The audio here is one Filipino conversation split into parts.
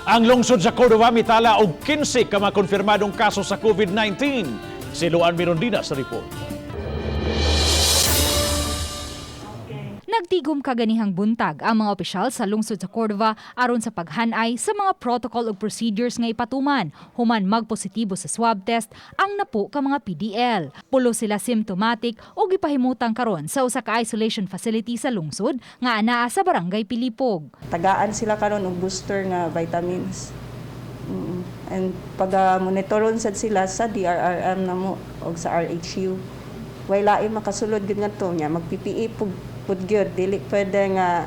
Ang lungsod sa Cordova mitala og 15 ka mga konfirmadong kaso sa COVID-19. Si Luan Mirondina sa report. Nagtigom kaganihang buntag ang mga opisyal sa lungsod sa Cordova aron sa paghanay sa mga protocol ug procedures nga ipatuman human magpositibo sa swab test ang napo ka mga PDL. Pulo sila symptomatic ug gipahimutang karon sa usa ka isolation facility sa lungsod nga anaa sa barangay Pilipog. Tagaan sila karon og booster nga vitamins. And pag-monitoron sad sila sa DRRM namo og sa RHU. Way lain makasulod gyud ngadto nya mag-PPE pud gyud dili pwede nga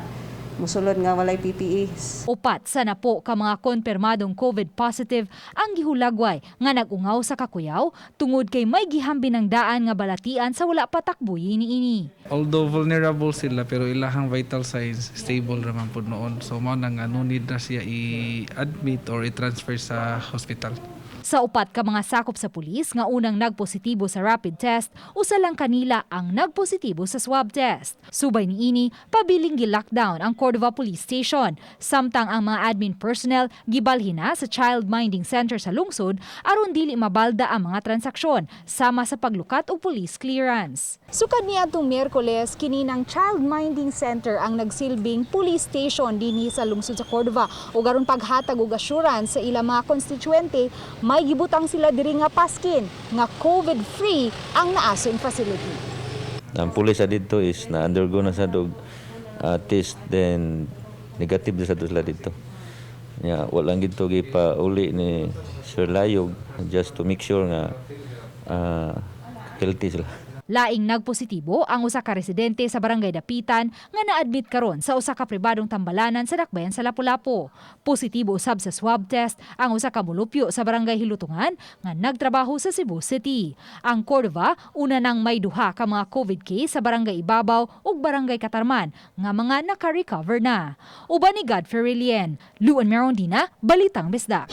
musulod nga walay PPE. Upat sa napo ka mga konfirmadong COVID positive ang gihulagway nga nagungaw sa kakuyaw tungod kay may gihambin ng daan nga balatian sa wala pa takbuhi niini. Although vulnerable sila pero ilahang vital signs stable raman pud noon. So mao nang no need na siya i-admit or i-transfer sa hospital. Sa upat ka mga sakop sa pulis nga unang nagpositibo sa rapid test, usa lang kanila ang nagpositibo sa swab test. Subay niini, pabiling gi-lockdown ang Cordova Police Station, samtang ang mga admin personnel gibalhin na sa Child Minding Center sa lungsod aron dili mabalda ang mga transaksyon sama sa paglukat o police clearance. Sukad niadtong Miyerkules, kini ng Child Minding Center ang nagsilbing police station dinhi sa lungsod sa Cordova ug aron paghatag og assurance sa ilang mga konstituente, may gibutang sila diri nga paskin nga COVID-free ang naason facility. Ang pulis dito is na undergo na sa dog test then negative sa sila dito. Ya, walang gito gipauli ni Sir Layog just to make sure nga healthy sila. Laing nagpositibo ang usa ka residente sa barangay Dapitan nga na-admit karon sa usa ka pribadong tambalanan sa dakbayan sa Lapu-Lapu. Positibo usab sa swab test ang usa ka mulupyo sa barangay Hilutungan nga nagtrabaho sa Cebu City. Ang Cordova una nang may duha ka mga COVID case sa barangay Ibabaw ug barangay Katarman nga mga naka-recover na. Uban ni Godfrey Rilien, Luan Mirondina, Balitang Bisdak.